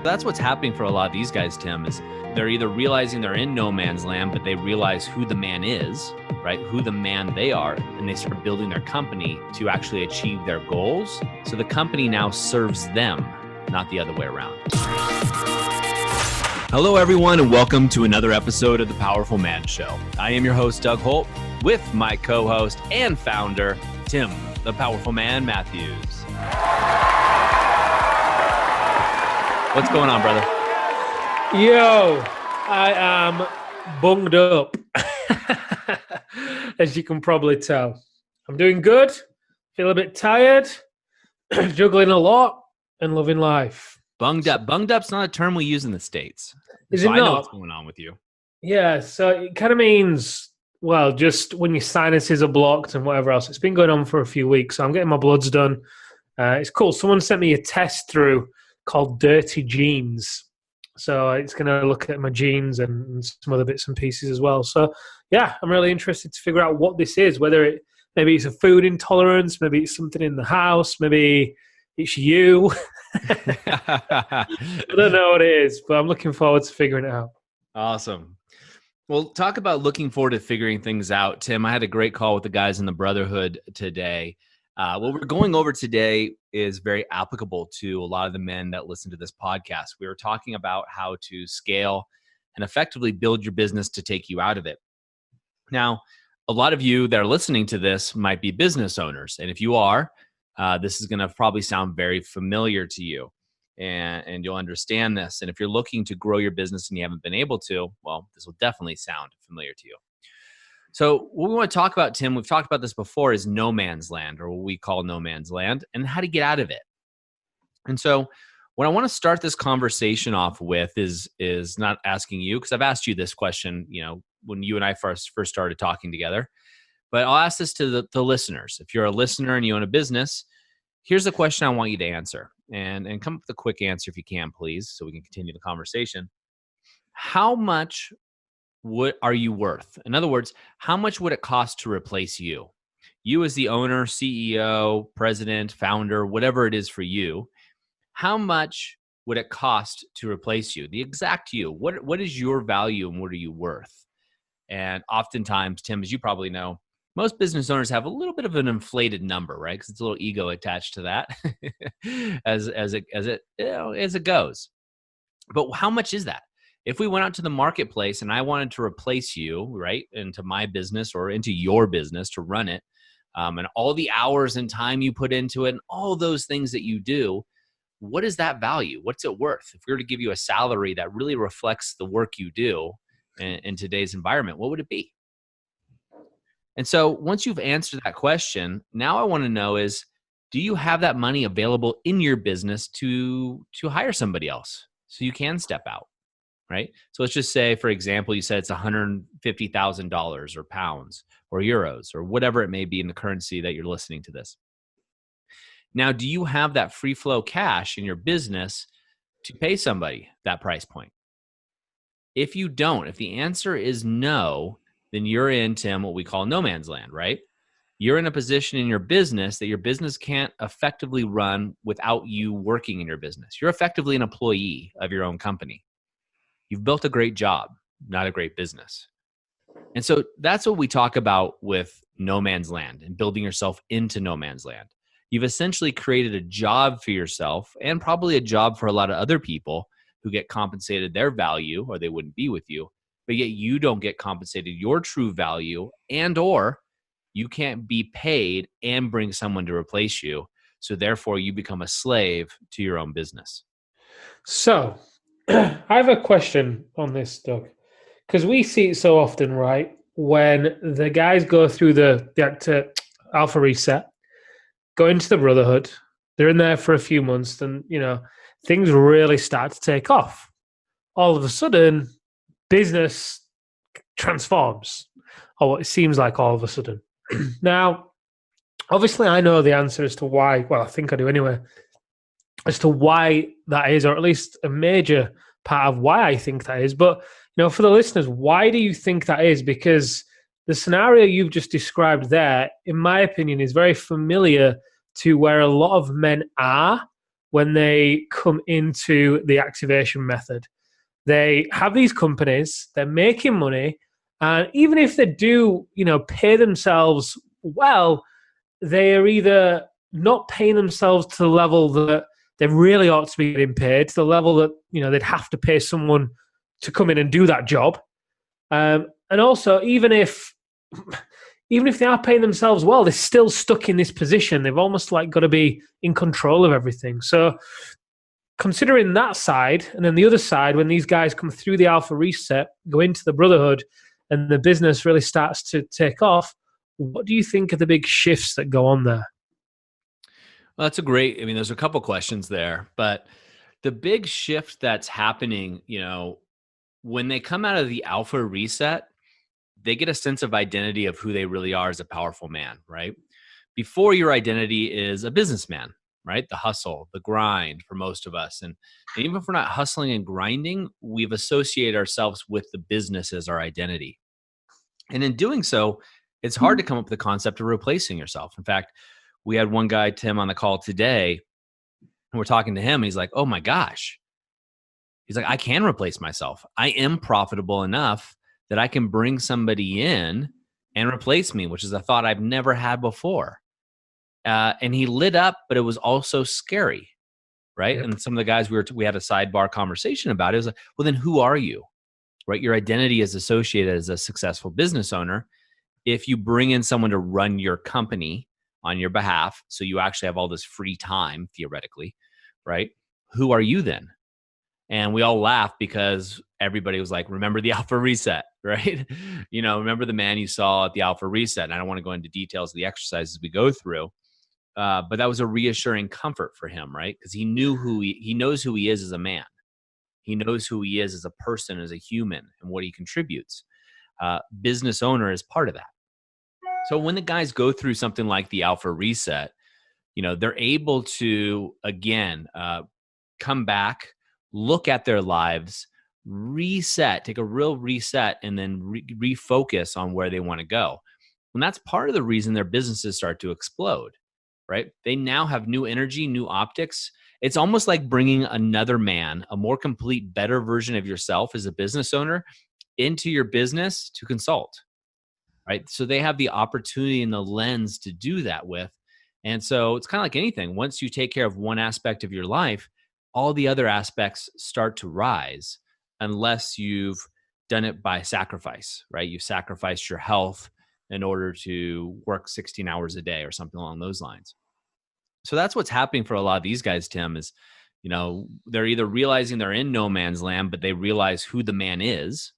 That's what's happening for a lot of these guys, Tim, is they're either realizing they're in no man's land, but they realize who the man is, right? Who the man they are, and they start building their company to actually achieve their goals. So the company now serves them, not the other way around. Hello, everyone, and welcome to another episode of The Powerful Man Show. I am your host, Doug Holt, with my co-host and founder, Tim, the Powerful Man Matthews. What's going on, brother? Yo, I am bunged up, as you can probably tell. I'm doing good, feel a bit tired, juggling a lot, and loving life. Bunged up. Bunged up's not a term we use in the States. Is so it I know not? what's going on with you. Yeah, so it kind of means, well, just when your sinuses are blocked and whatever else. It's been going on for a few weeks, so I'm getting my bloods done. It's cool. Someone sent me a test through called Dirty Genes. So it's going to look at my genes and some other bits and pieces as well. So yeah, I'm really interested to figure out what this is, whether maybe it's a food intolerance, maybe it's something in the house, maybe it's you. I don't know what it is, but I'm looking forward to figuring it out. Awesome. Well, talk about looking forward to figuring things out. Tim, I had a great call with the guys in the Brotherhood today. What we're going over today is very applicable to a lot of the men that listen to this podcast. We were talking about how to scale and effectively build your business to take you out of it. Now, a lot of you that are listening to this might be business owners. And if you are, this is going to probably sound very familiar to you. And you'll understand this. And if you're looking to grow your business and you haven't been able to, well, this will definitely sound familiar to you. So what we want to talk about, Tim, we've talked about this before, is no man's land, or what we call no man's land, and how to get out of it. And so what I want to start this conversation off with is not asking you, because I've asked you this question, when you and I first started talking together, but I'll ask this to the listeners. If you're a listener and you own a business, here's the question I want you to answer, and come up with a quick answer if you can, please, so we can continue the conversation. How much what are you worth? In other words, how much would it cost to replace you? You as the owner, CEO, president, founder, whatever it is for you, how much would it cost to replace you? The exact you. What is your value and what are you worth? And oftentimes, Tim, as you probably know, most business owners have a little bit of an inflated number, right? Because it's a little ego attached to that as it goes. But how much is that? If we went out to the marketplace and I wanted to replace you, right, into my business or into your business to run it, and all the hours and time you put into it and all those things that you do, what is that value? What's it worth? If we were to give you a salary that really reflects the work you do in today's environment, what would it be? And so once you've answered that question, now I want to know is, do you have that money available in your business to hire somebody else so you can step out? Right? So let's just say, for example, you said it's $150,000 or pounds or euros or whatever it may be in the currency that you're listening to this. Now, do you have that free flow cash in your business to pay somebody that price point? If you don't, if the answer is no, then you're in, Tim, what we call no man's land, right? You're in a position in your business that your business can't effectively run without you working in your business. You're effectively an employee of your own company. You've built a great job, not a great business. And so that's what we talk about with no man's land and building yourself into no man's land. You've essentially created a job for yourself and probably a job for a lot of other people who get compensated their value or they wouldn't be with you, but yet you don't get compensated your true value or you can't be paid and bring someone to replace you. So therefore you become a slave to your own business. So I have a question on this, Doug, because we see it so often, right? When the guys go through the alpha reset, go into the Brotherhood, they're in there for a few months, and things really start to take off. All of a sudden, business transforms, or what it seems like all of a sudden. Now, obviously, I know the answer as to why. Well, I think I do anyway. As to why that is, or at least a major part of why I think that is. But, for the listeners, why do you think that is? Because the scenario you've just described there, in my opinion, is very familiar to where a lot of men are when they come into the activation method. They have these companies, they're making money, and even if they do, pay themselves well, they are either not paying themselves to the level that they really ought to be getting paid, to the level that they'd have to pay someone to come in and do that job. And also, even if they are paying themselves well, they're still stuck in this position. They've almost like got to be in control of everything. So considering that side, and then the other side, when these guys come through the alpha reset, go into the brotherhood, and the business really starts to take off, what do you think are the big shifts that go on there? Well, there's a couple questions there, but the big shift that's happening, when they come out of the alpha reset, they get a sense of identity of who they really are as a powerful man, right? Before, your identity is a businessman, right? The hustle, the grind for most of us. And even if we're not hustling and grinding, we've associated ourselves with the business as our identity. And in doing so, it's hard to come up with the concept of replacing yourself. In fact, we had one guy, Tim, on the call today, and we're talking to him. He's like, oh my gosh. He's like, I can replace myself. I am profitable enough that I can bring somebody in and replace me, which is a thought I've never had before. And he lit up, but it was also scary, right? Yep. And some of the guys we had a sidebar conversation about it. It was like, well, then who are you, right? Your identity is associated as a successful business owner. If you bring in someone to run your company on your behalf, so you actually have all this free time, theoretically, right? Who are you then? And we all laughed because everybody was like, remember the alpha reset, right? Remember the man you saw at the alpha reset. And I don't want to go into details of the exercises we go through, but that was a reassuring comfort for him, right? Because he knew he knows who he is as a man. He knows who he is as a person, as a human, and what he contributes. Business owner is part of that. So when the guys go through something like the alpha reset, they're able to, again, come back, look at their lives, reset, take a real reset, and then refocus on where they want to go. And that's part of the reason their businesses start to explode, right? They now have new energy, new optics. It's almost like bringing another man, a more complete, better version of yourself as a business owner into your business to consult, right? So they have the opportunity and the lens to do that with. And so it's kind of like anything. Once you take care of one aspect of your life, all the other aspects start to rise, unless you've done it by sacrifice, right? You've sacrificed your health in order to work 16 hours a day or something along those lines. So that's what's happening for a lot of these guys, Tim, is, they're either realizing they're in no man's land, but they realize who the man is,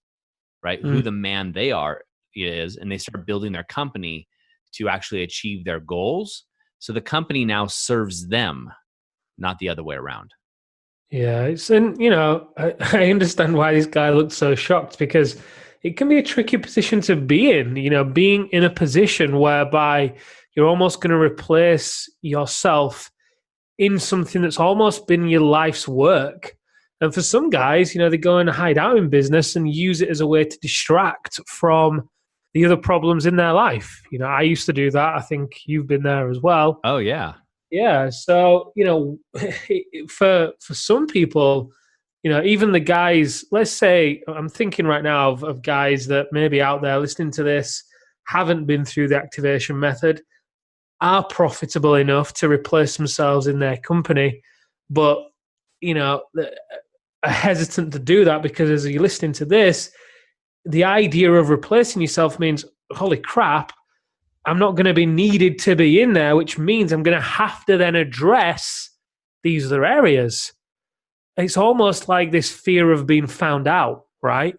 right? Who the man they are is, and they start building their company to actually achieve their goals. So the company now serves them, not the other way around. Yeah, I understand why this guy looked so shocked, because it can be a tricky position to be in, being in a position whereby you're almost going to replace yourself in something that's almost been your life's work. And for some guys, they go and hide out in business and use it as a way to distract from the other problems in their life. I used to do that. I think you've been there as well. Oh, yeah. Yeah. So, for some people, even the guys, let's say, I'm thinking right now of guys that maybe out there listening to this haven't been through the activation method, are profitable enough to replace themselves in their company, but, are hesitant to do that because as you're listening to this, the idea of replacing yourself means, holy crap, I'm not going to be needed to be in there, which means I'm going to have to then address these other areas. It's almost like this fear of being found out, right?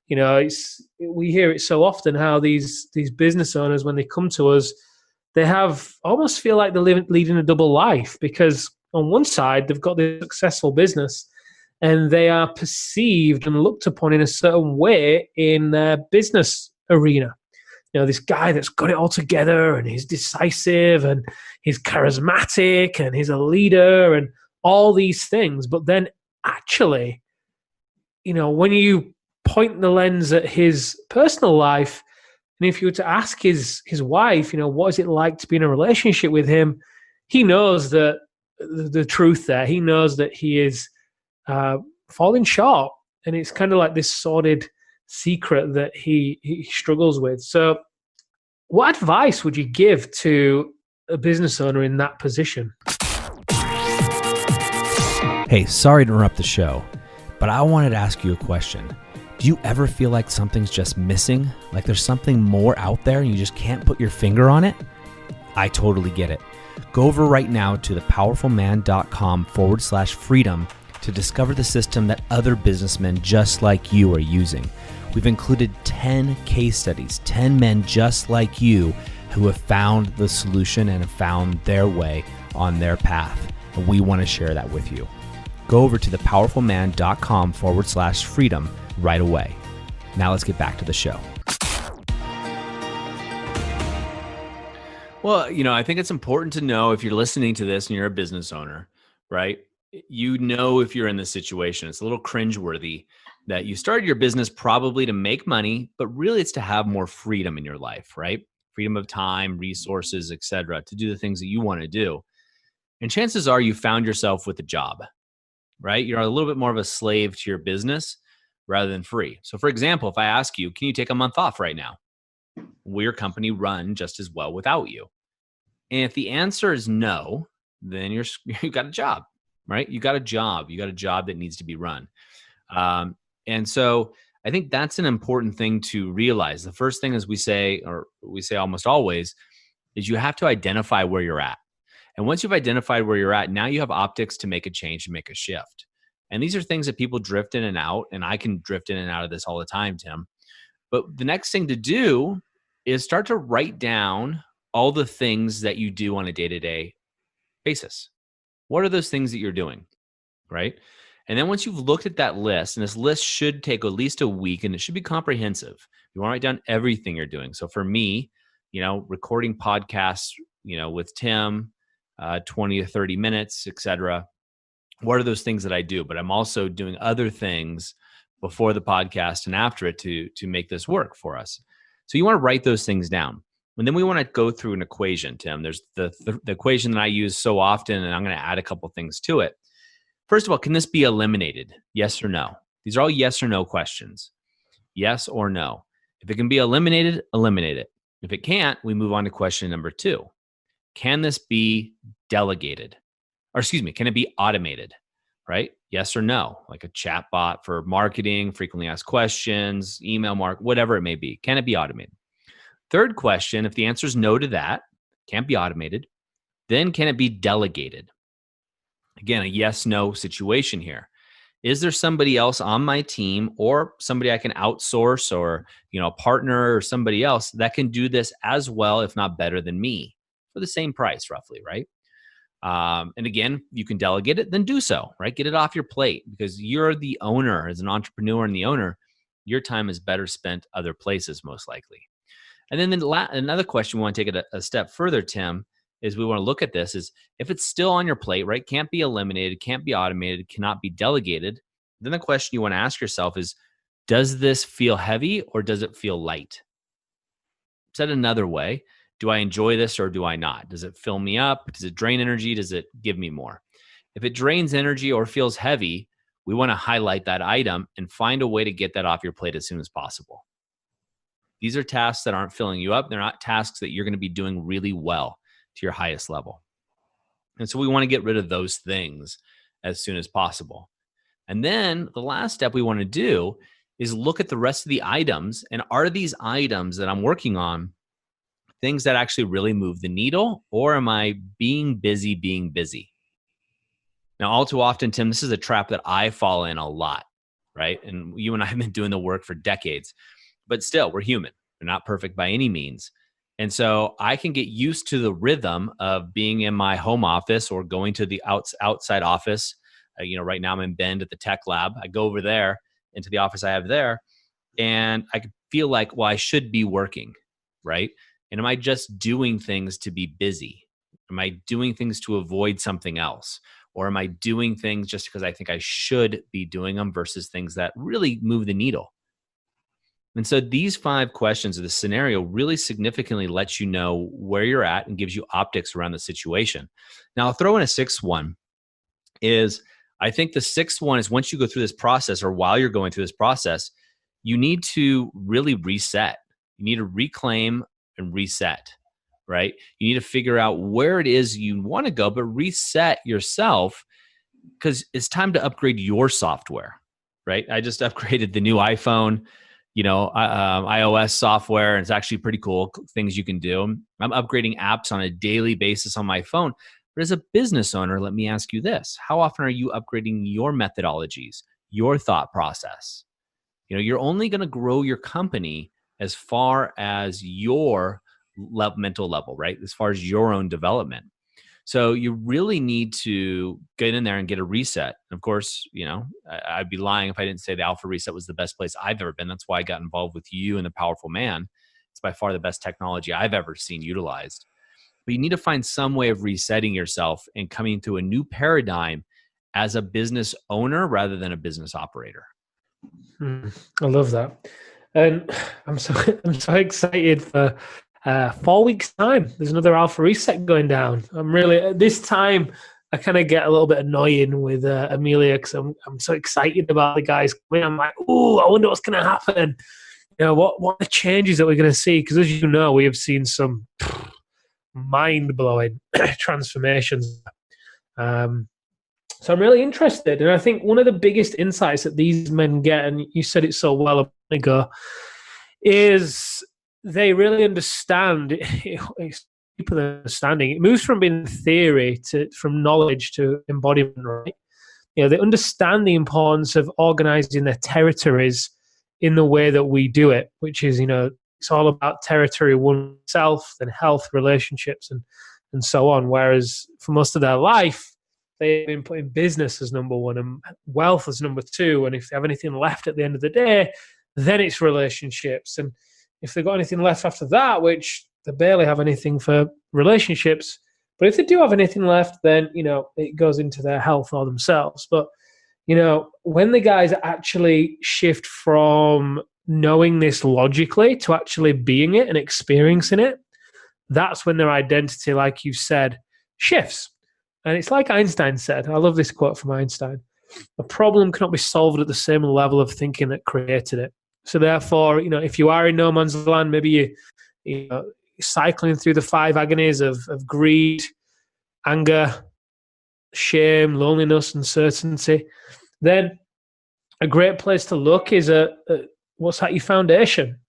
We hear it so often how these business owners, when they come to us, they almost feel like they're leading a double life, because on one side, they've got this successful business and they are perceived and looked upon in a certain way in their business arena. This guy that's got it all together and he's decisive and he's charismatic and he's a leader and all these things. But then actually, when you point the lens at his personal life, and if you were to ask his wife, what is it like to be in a relationship with him, he knows that the truth there. He knows that he is falling short, and it's kind of like this sordid secret that he struggles with. So, what advice would you give to a business owner in that position? Hey, sorry to interrupt the show, but I wanted to ask you a question. Do you ever feel like something's just missing? Like there's something more out there and you just can't put your finger on it? I totally get it. Go over right now to thepowerfulman.com/freedom to discover the system that other businessmen just like you are using. We've included 10 case studies, 10 men just like you who have found the solution and have found their way on their path. And we want to share that with you. Go over to thepowerfulman.com/freedom right away. Now let's get back to the show. Well, I think it's important to know if you're listening to this and you're a business owner, right? You know, if you're in this situation, it's a little cringeworthy that you started your business probably to make money, but really it's to have more freedom in your life, right? Freedom of time, resources, etc., to do the things that you want to do. And chances are you found yourself with a job, right? You're a little bit more of a slave to your business rather than free. So for example, if I ask you, can you take a month off right now? Will your company run just as well without you? And if the answer is no, then you've got a job, right? You got a job. You got a job that needs to be run. And so I think that's an important thing to realize. The first thing is we say almost always, is you have to identify where you're at. And once you've identified where you're at, now you have optics to make a change and make a shift. And these are things that people drift in and out, and I can drift in and out of this all the time, Tim. But the next thing to do is start to write down all the things that you do on a day-to-day basis. What are those things that you're doing, right? And then once you've looked at that list, and this list should take at least a week, and it should be comprehensive. You want to write down everything you're doing. So for me, recording podcasts, with Tim, 20 to 30 minutes, etc. What are those things that I do? But I'm also doing other things before the podcast and after it to make this work for us. So you want to write those things down. And then we want to go through an equation, Tim. There's the equation that I use so often, and I'm going to add a couple things to it. First of all, can this be eliminated? Yes or no? These are all yes or no questions. Yes or no. If it can be eliminated, eliminate it. If it can't, we move on to question number 2. Can this be delegated? Or can it be automated? Right? Yes or no? Like a chat bot for marketing, frequently asked questions, email whatever it may be. Can it be automated? Third question, if the answer is no to that, can't be automated, then can it be delegated? Again, a yes-no situation here. Is there somebody else on my team or somebody I can outsource or, a partner or somebody else that can do this as well, if not better than me for the same price roughly, right? And again, you can delegate it, then do so, right? Get it off your plate because you're the owner as an entrepreneur and the owner. Your time is better spent other places, most likely. And then another question we want to take it a step further, Tim, is we want to look at this is if it's still on your plate, right? Can't be eliminated, can't be automated, cannot be delegated. Then the question you want to ask yourself is, does this feel heavy or does it feel light? Said another way, do I enjoy this or do I not? Does it fill me up? Does it drain energy? Does it give me more? If it drains energy or feels heavy, we want to highlight that item and find a way to get that off your plate as soon as possible. These are tasks that aren't filling you up. They're not tasks that you're going to be doing really well to your highest level. And so we want to get rid of those things as soon as possible. And then the last step we want to do is look at the rest of the items. And are these items that I'm working on things that actually really move the needle, or am I being busy? Now, all too often, Tim, this is a trap that I fall in a lot, right? And you and I have been doing the work for decades, but still, we're human. We're not perfect by any means. And so I can get used to the rhythm of being in my home office or going to the outside office. Right now I'm in Bend at the tech lab. I go over there into the office I have there, and I could feel like, well, I should be working, right? And am I just doing things to be busy? Am I doing things to avoid something else? Or am I doing things just because I think I should be doing them versus things that really move the needle? And so these 5 questions of the scenario really significantly lets you know where you're at and gives you optics around the situation. Now, I'll throw in a 6th one is I think the 6th one is once you go through this process or while you're going through this process, you need to really reset. You need to reclaim and reset, right? You need to figure out where it is you want to go, but reset yourself because it's time to upgrade your software, right? I just upgraded the new iPhone, iOS software, and it's actually pretty cool things you can do. I'm upgrading apps on a daily basis on my phone. But as a business owner, let me ask you this. How often are you upgrading your methodologies, your thought process? You're only going to grow your company as far as your mental level, right? As far as your own development. So you really need to get in there and get a reset. And of course, I'd be lying if I didn't say the Alpha Reset was the best place I've ever been. That's why I got involved with you and the Powerful Man. It's by far the best technology I've ever seen utilized. But you need to find some way of resetting yourself and coming to a new paradigm as a business owner rather than a business operator. I love that. And I'm so excited for 4 weeks' time. There's another Alpha Reset going down. I'm really, at this time, I kind of get a little bit annoying with Amelia because I'm so excited about the guys coming. I'm like, oh, I wonder what's going to happen. What are the changes that we're going to see? Because as you know, we have seen some mind-blowing transformations. So I'm really interested. And I think one of the biggest insights that these men get, and you said it so well a minute ago, is they really understand. It's deeper than understanding. It moves from being theory from knowledge to embodiment, right? They understand the importance of organizing their territories in the way that we do it, which is, it's all about territory, oneself, then health, relationships, and so on. Whereas for most of their life, they've been putting business as number one and wealth as number two. And if they have anything left at the end of the day, then it's relationships. And if they've got anything left after that, which they barely have anything for relationships, but if they do have anything left, then, it goes into their health or themselves. But, when the guys actually shift from knowing this logically to actually being it and experiencing it, that's when their identity, like you said, shifts. And it's like Einstein said, I love this quote from Einstein, a problem cannot be solved at the same level of thinking that created it. So therefore, if you are in no man's land, maybe you're cycling through the 5 agonies of greed, anger, shame, loneliness, uncertainty, then a great place to look is what's at your foundation.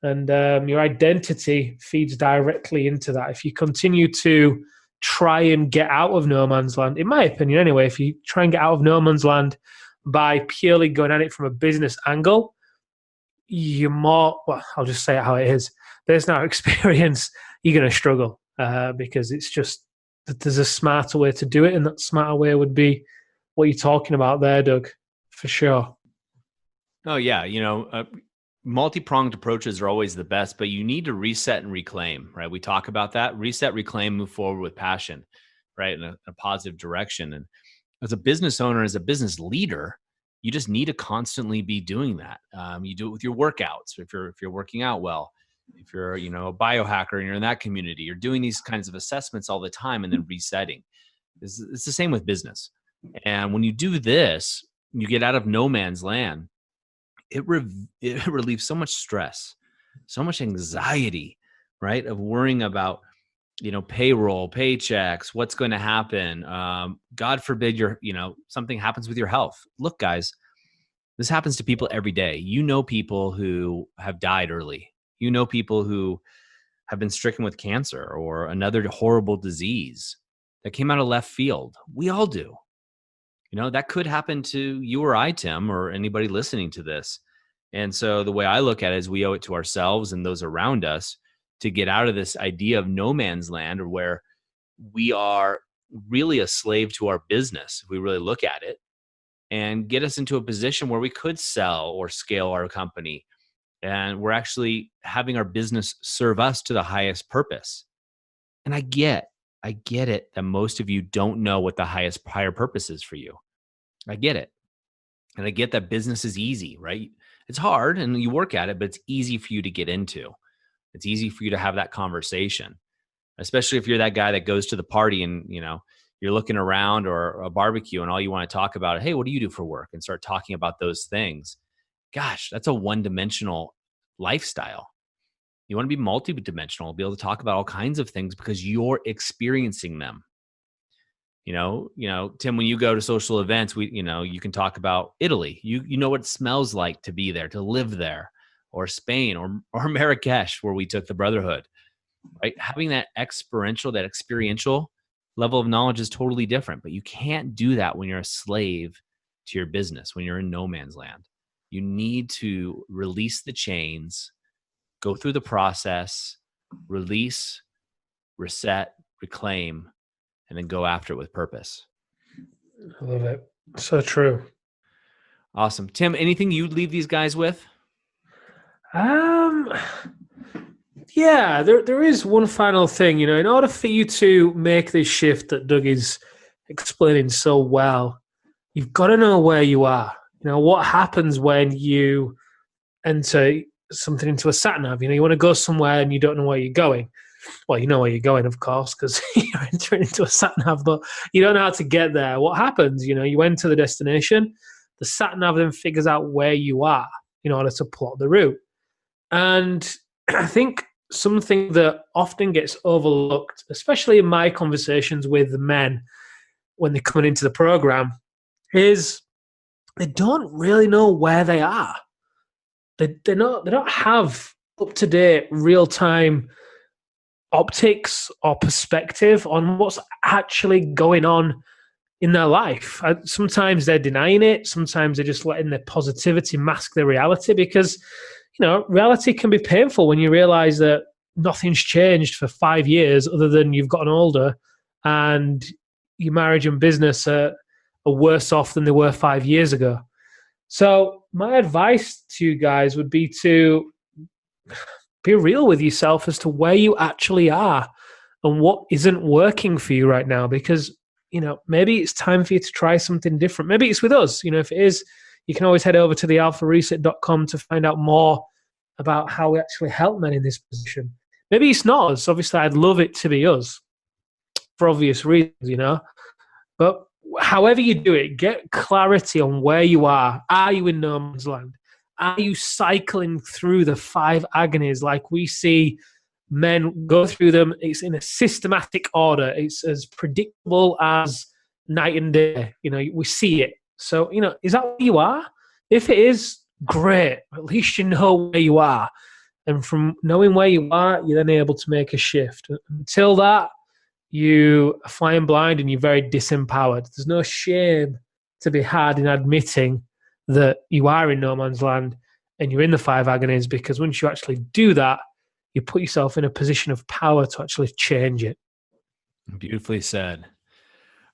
And your identity feeds directly into that. If you continue to try and get out of no man's land, in my opinion anyway, if you try and get out of no man's land by purely going at it from a business angle, you're more, I'll just say it how it is. Based on our experience, you're going to struggle because it's just that there's a smarter way to do it, and that smarter way would be what you're talking about there, Doug, for sure. Oh, yeah. Multi-pronged approaches are always the best, but you need to reset and reclaim, right? We talk about that. Reset, reclaim, move forward with passion, right? In a positive direction. And as a business owner, as a business leader, you just need to constantly be doing that. You do it with your workouts. If you're working out well, if you're, a biohacker and you're in that community, you're doing these kinds of assessments all the time and then resetting. It's the same with business. And when you do this, you get out of no man's land. It relieves so much stress, so much anxiety, right? Of worrying about, payroll, paychecks, what's going to happen. God forbid something happens with your health. Look, guys, this happens to people every day. People who have died early. People who have been stricken with cancer or another horrible disease that came out of left field. We all do. That could happen to you or I, Tim, or anybody listening to this. And so the way I look at it is we owe it to ourselves and those around us to get out of this idea of no man's land, or where we are really a slave to our business, if we really look at it, and get us into a position where we could sell or scale our company. And we're actually having our business serve us to the highest purpose. And I get it that most of you don't know what the higher purpose is for you. I get it. And I get that business is easy, right? It's hard and you work at it, but it's easy for you to get into. It's easy for you to have that conversation, especially if you're that guy that goes to the party and, you're looking around or a barbecue and all you want to talk about, hey, what do you do for work? And start talking about those things. Gosh, that's a one-dimensional lifestyle. You want to be multi-dimensional, be able to talk about all kinds of things because you're experiencing them. Tim, when you go to social events, you can talk about Italy. You know what it smells like to be there, to live there, or Spain or Marrakesh, where we took the brotherhood, right? Having that experiential level of knowledge is totally different, but you can't do that when you're a slave to your business, when you're in no man's land. You need to release the chains, go through the process, release, reset, reclaim, and then go after it with purpose. I love it. So true. Awesome. Tim, anything you'd leave these guys with? Yeah, there is one final thing. In order for you to make this shift that Doug is explaining so well, you've got to know where you are. What happens when you enter something into a sat nav? You want to go somewhere and you don't know where you're going. Well, you know where you're going, of course, because you're entering into a sat nav, but you don't know how to get there. What happens? You enter the destination, the sat nav then figures out where you are in order to plot the route. And I think something that often gets overlooked, especially in my conversations with the men when they're coming into the program, is they don't really know where they are. They don't have up-to-date, real-time optics or perspective on what's actually going on in their life. Sometimes they're denying it. Sometimes they're just letting their positivity mask their reality because, reality can be painful when you realize that nothing's changed for 5 years other than you've gotten older and your marriage and business are worse off than they were 5 years ago. So my advice to you guys would be to be real with yourself as to where you actually are and what isn't working for you right now, because, maybe it's time for you to try something different. Maybe it's with us. If it is, you can always head over to thealphareset.com to find out more about how we actually help men in this position. Maybe it's not us. Obviously, I'd love it to be us for obvious reasons, but however you do it, get clarity on where you are. Are you in no man's land? Are you cycling through the 5 agonies like we see men go through them? It's in a systematic order. It's as predictable as night and day. We see it. So, is that where you are? If it is, great. At least you know where you are. And from knowing where you are, you're then able to make a shift. Until that, you are flying blind and you're very disempowered. There's no shame to be had in admitting that you are in no man's land and you're in the 5 agonies, because once you actually do that, you put yourself in a position of power to actually change it. Beautifully said.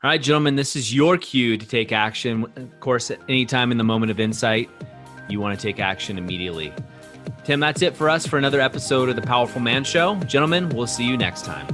All right, gentlemen, this is your cue to take action. Of course, at any time in the moment of insight, you want to take action immediately. Tim, that's it for us for another episode of The Powerful Man Show. Gentlemen, we'll see you next time.